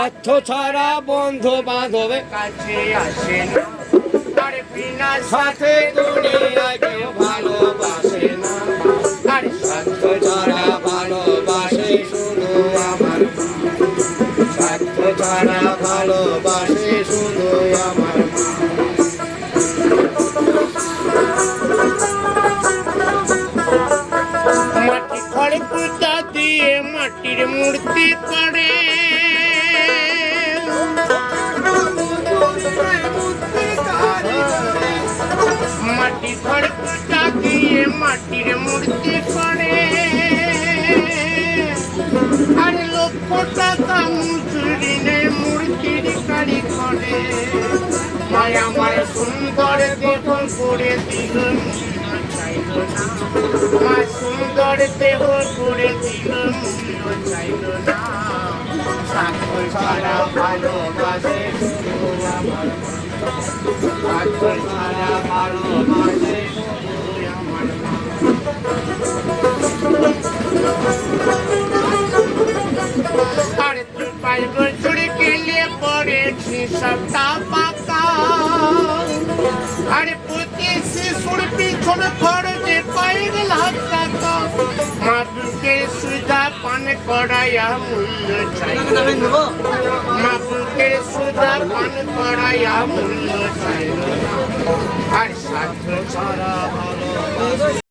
স্বার্থ ছাড়া বন্ধু বান্ধবে কাছে আসে না আর বিনা সাথে দুনিয়ায় কেউ ভালোবাসে না আর স্বার্থ ছাড়া ভালোবাসে শুধু আমার মা। স্বার্থ ছাড়া ভালোবাসে শুধু আমার মা। মাটি খড় কুচা দিয়ে মাটির মূর্তি করে মাটি খড় কুচা দিয়ে মাটির মূর্তি করে আর লক্ষ টাকা মুসুরিনের মূর্তির কারি করে মায়া আমার সুন্দর দেহ করে দিল চাইল না মা সুন্দর দেহ করে দিল চাইল না স্বার্থ ছাড়া ভালোবাসে শুধু আমার মা। স্বার্থ ছাড়া ভালোবাসে শুধু আমার মা। আর তুই 5 বছর গেলে পড়েছি সবটা পাকা আর প্রতি শিশুর পিছনে খরচে 5 লাখ টাকা মা বুকের সুধা পান করাইয়া মূল্য চাই মা বুকের সুধা পান করাইয়া মূল্য চাই আর স্বার্থ ছাড়া ভালোবাসে